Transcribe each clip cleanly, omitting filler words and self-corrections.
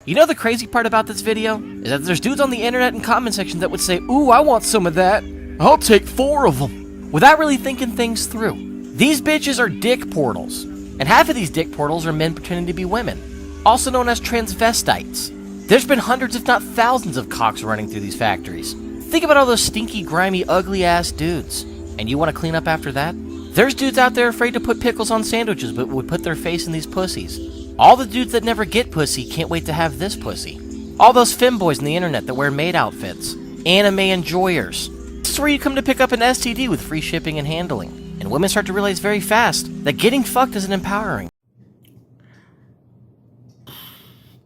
You know the crazy part about this video? Is that there's dudes on the internet and comment section that would say, "Ooh, I want some of that. I'll take 4 of them." Without really thinking things through. These bitches are dick portals. And half of these dick portals are men pretending to be women. Also known as transvestites. There's been hundreds if not thousands of cocks running through these factories. Think about all those stinky, grimy, ugly ass dudes. And you want to clean up after that? There's dudes out there afraid to put pickles on sandwiches but would put their face in these pussies. All the dudes that never get pussy can't wait to have this pussy. All those femboys on the internet that wear maid outfits. Anime enjoyers. This is where you come to pick up an STD with free shipping and handling. And women start to realize very fast that getting fucked isn't empowering.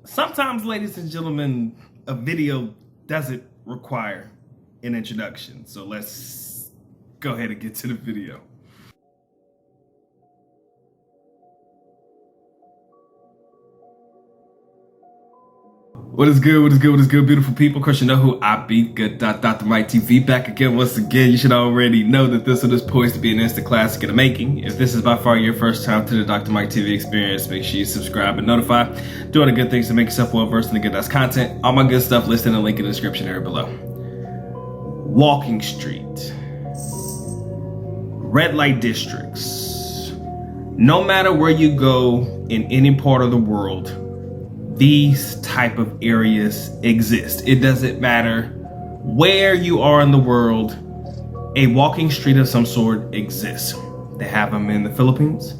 Sometimes, ladies and gentlemen, a video doesn't require an introduction. So let's go ahead and get to the video. What is good, beautiful people? Of course, you know who I be. Good Dr. Mike TV back again once again. You should already know that this one is poised to be an instant classic in the making. If this is by far your first time to the Dr. Mike TV experience, make sure you subscribe and notify. Do all the good things to make yourself well versed in the good ass content. All my good stuff listed in the link in the description area below. Walking Street. Red light districts. No matter where you go in any part of the world, these type of areas exist. It doesn't matter where you are in the world, a walking street of some sort exists. They have them in the Philippines.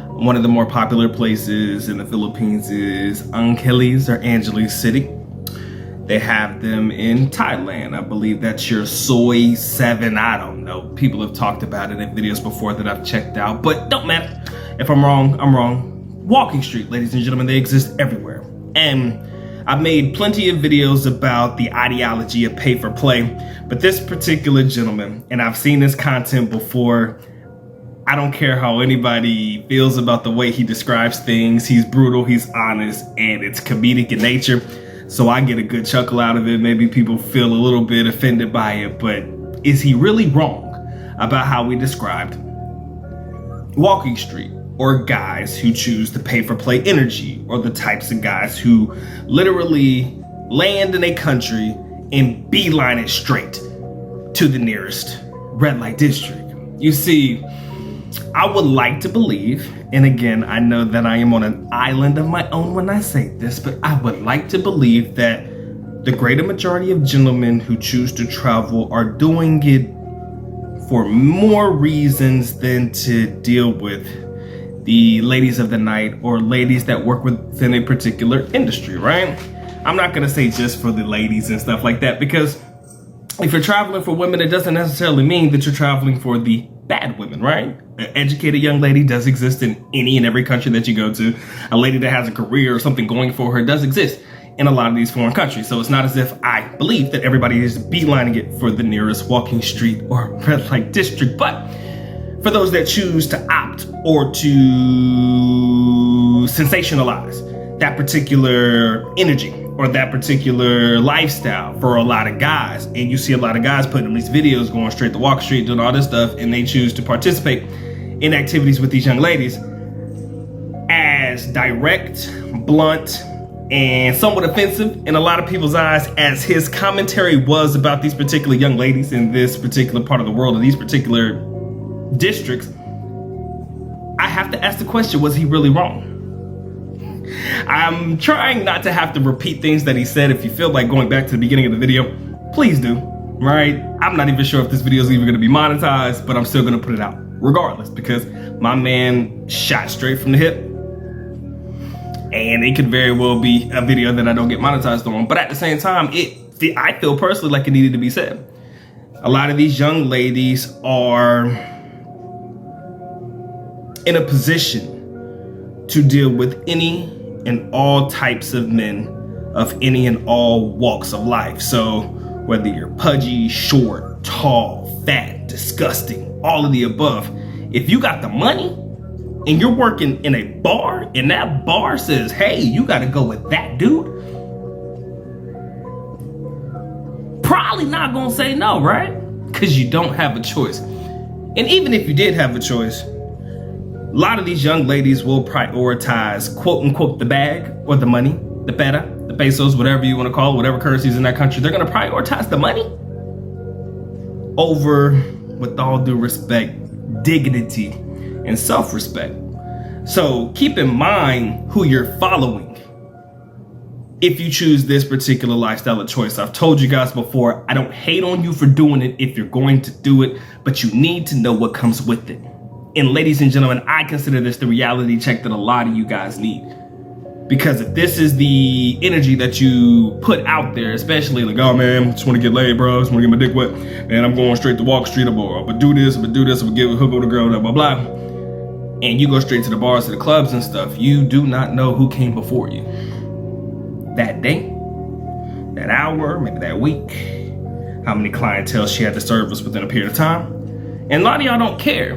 One of the more popular places in the Philippines is Angeles or Angeles City. They have them in Thailand. I believe that's your Soi 7. I don't know. People have talked about it in videos before that I've checked out, but don't matter. If I'm wrong, I'm wrong. Walking street, ladies and gentlemen, they exist everywhere. And I've made plenty of videos about the ideology of pay for play, but this particular gentleman, and I've seen this content before, I don't care how anybody feels about the way he describes things. He's brutal, he's honest, and it's comedic in nature. So I get a good chuckle out of it. Maybe people feel a little bit offended by it, but is he really wrong about how we described Walking Street? Or guys who choose to pay for play energy, or the types of guys who literally land in a country and beeline it straight to the nearest red light district. You see, I would like to believe, and again, I know that I am on an island of my own when I say this, but I would like to believe that the greater majority of gentlemen who choose to travel are doing it for more reasons than to deal with the ladies of the night or ladies that work within a particular industry, right? I'm not gonna say just for the ladies and stuff like that, because if you're traveling for women, it doesn't necessarily mean that you're traveling for the bad women, right? An educated young lady does exist in any and every country that you go to. A lady that has a career or something going for her does exist in a lot of these foreign countries. So it's not as if I believe that everybody is beelining it for the nearest walking street or red light district, but for those that choose to opt or to sensationalize that particular energy or that particular lifestyle for a lot of guys, and you see a lot of guys putting these videos going straight to Walk Street, doing all this stuff, and they choose to participate in activities with these young ladies as direct, blunt, and somewhat offensive in a lot of people's eyes, as his commentary was about these particular young ladies in this particular part of the world, in these particular districts. I have to ask the question, was he really wrong? I'm trying not to have to repeat things that he said. If you feel like going back to the beginning of the video, please do, right? I'm not even sure if this video is even going to be monetized, but I'm still going to put it out regardless, because my man shot straight from the hip, and it could very well be a video that I don't get monetized on. But at the same time, I feel personally like it needed to be said. A lot of these young ladies are in a position to deal with any and all types of men of any and all walks of life. So whether you're pudgy, short, tall, fat, disgusting, all of the above, if you got the money and you're working in a bar and that bar says, hey, you got to go with that dude, probably not gonna say no, right? Because you don't have a choice. And even if you did have a choice, a lot of these young ladies will prioritize, quote unquote, the bag or the money, the better, the pesos, whatever you want to call it, whatever currencies in that country, they're going to prioritize the money over, with all due respect, dignity and self-respect. So keep in mind who you're following if you choose this particular lifestyle of choice. I've told you guys before, I don't hate on you for doing it if you're going to do it, but you need to know what comes with it. And ladies and gentlemen, I consider this the reality check that a lot of you guys need. Because if this is the energy that you put out there, especially like, oh man, I just want to get laid, bro, I just want to get my dick wet, and I'm going straight to Walk Street, I'm gonna do this, I'm gonna get a hook on the girl, blah, blah, blah. And you go straight to the bars, to the clubs and stuff, you do not know who came before you. That day, that hour, maybe that week, how many clientele she had to service within a period of time. And a lot of y'all don't care.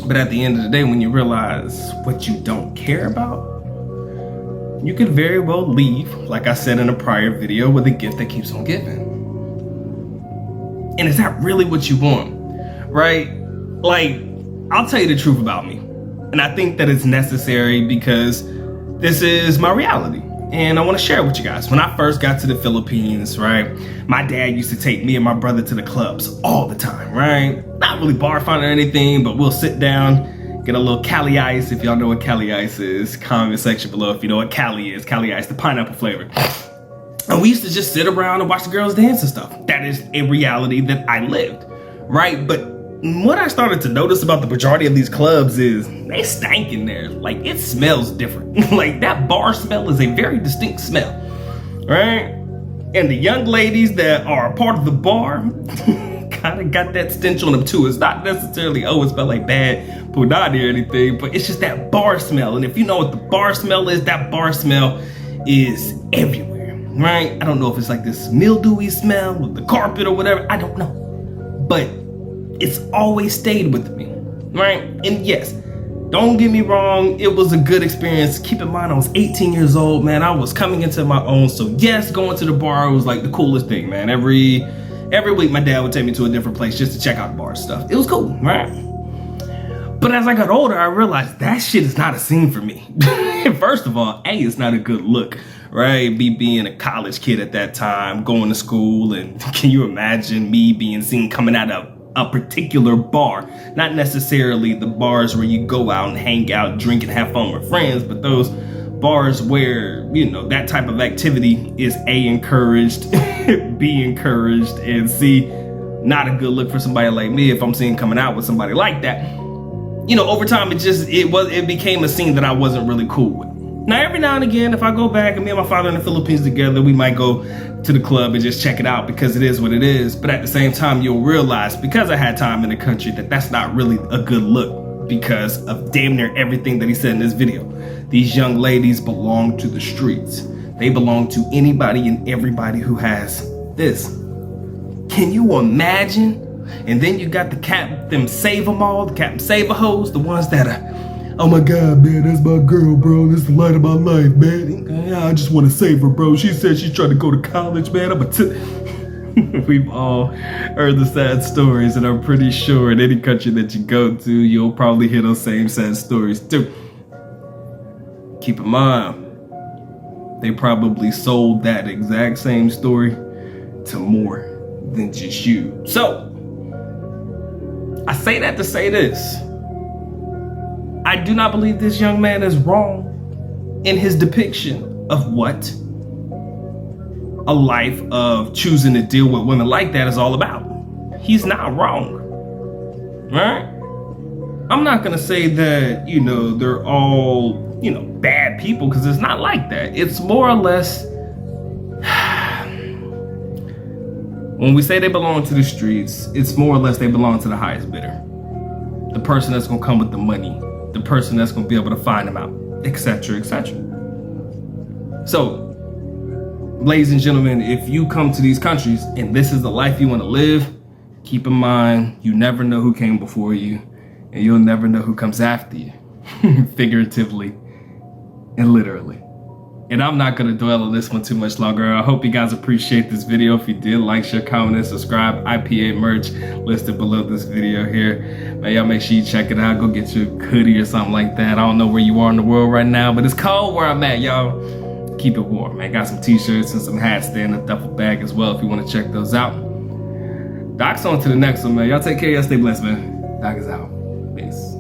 But at the end of the day, when you realize what you don't care about, you could very well leave, like I said in a prior video, with a gift that keeps on giving. And is that really what you want? Right? Like, I'll tell you the truth about me. And I think that it's necessary because this is my reality. And I want to share it with you guys. When I first got to the Philippines, right, my dad used to take me and my brother to the clubs all the time, right? Not really bar fun or anything, but we'll sit down, get a little Cali Ice. If y'all know what Cali Ice is, comment section below if you know what Cali is. Cali Ice, the pineapple flavor. And we used to just sit around and watch the girls dance and stuff. That is a reality that I lived, right? But what I started to notice about the majority of these clubs is they stank in there. Like, it smells different. Like, that bar smell is a very distinct smell, right? And the young ladies that are a part of the bar kind of got that stench on them too. It's not necessarily, oh, it smells like bad punani or anything, but it's just that bar smell. And if you know what the bar smell is, that bar smell is everywhere, right? I don't know if it's like this mildewy smell with the carpet or whatever. I don't know. But it's always stayed with me, right? And yes, don't get me wrong, it was a good experience. Keep in mind, I was 18 years old, man. I was coming into my own. So yes, going to the bar was like the coolest thing, man. Every week, my dad would take me to a different place just to check out the bar stuff. It was cool, right? But as I got older, I realized that shit is not a scene for me. First of all, A, it's not a good look, right? Me being a college kid at that time, going to school, and can you imagine me being seen coming out of a particular bar, not necessarily the bars where you go out and hang out, drink, and have fun with friends, but those bars where, you know, that type of activity is A, encouraged, B, encouraged, and C, not a good look for somebody like me if I'm seen coming out with somebody like that. You know, over time, it became a scene that I wasn't really cool with. Now, every now and again, if I go back and me and my father in the Philippines together, we might go to the club and just check it out because it is what it is. But at the same time, you'll realize, because I had time in the country, that that's not really a good look because of damn near everything that he said in this video. These young ladies belong to the streets. They belong to anybody and everybody who has this. Can you imagine? And then you got the Captain Save 'em all, the Captain Save-a-hoes, the ones that are, oh my God, man, that's my girl, bro. This is the light of my life, man. Yeah, I just want to save her, bro. She said she's trying to go to college, man. We've all heard the sad stories, and I'm pretty sure in any country that you go to, you'll probably hear those same sad stories too. Keep in mind, they probably sold that exact same story to more than just you. So, I say that to say this. I do not believe this young man is wrong in his depiction of what a life of choosing to deal with women like that is all about. He's not wrong, right? I'm not gonna say that, you know, they're all, you know, bad people, because it's not like that. It's more or less, when we say they belong to the streets, it's more or less they belong to the highest bidder. The person that's gonna come with the money, the person that's gonna be able to find them out, etc., etc. So, ladies and gentlemen, if you come to these countries and this is the life you want to live, keep in mind, you never know who came before you, and you'll never know who comes after you, figuratively and literally. And I'm not going to dwell on this one too much longer. I hope you guys appreciate this video. If you did, like, share, comment, and subscribe. IPA merch listed below this video here. Man, y'all make sure you check it out. Go get your hoodie or something like that. I don't know where you are in the world right now, but it's cold where I'm at, y'all. keep it warm, man. Got some t-shirts and some hats there in a duffel bag as well if you want to check those out. Doc's on to the next one, man. Y'all take care. Y'all stay blessed, man. Doc is out. Peace.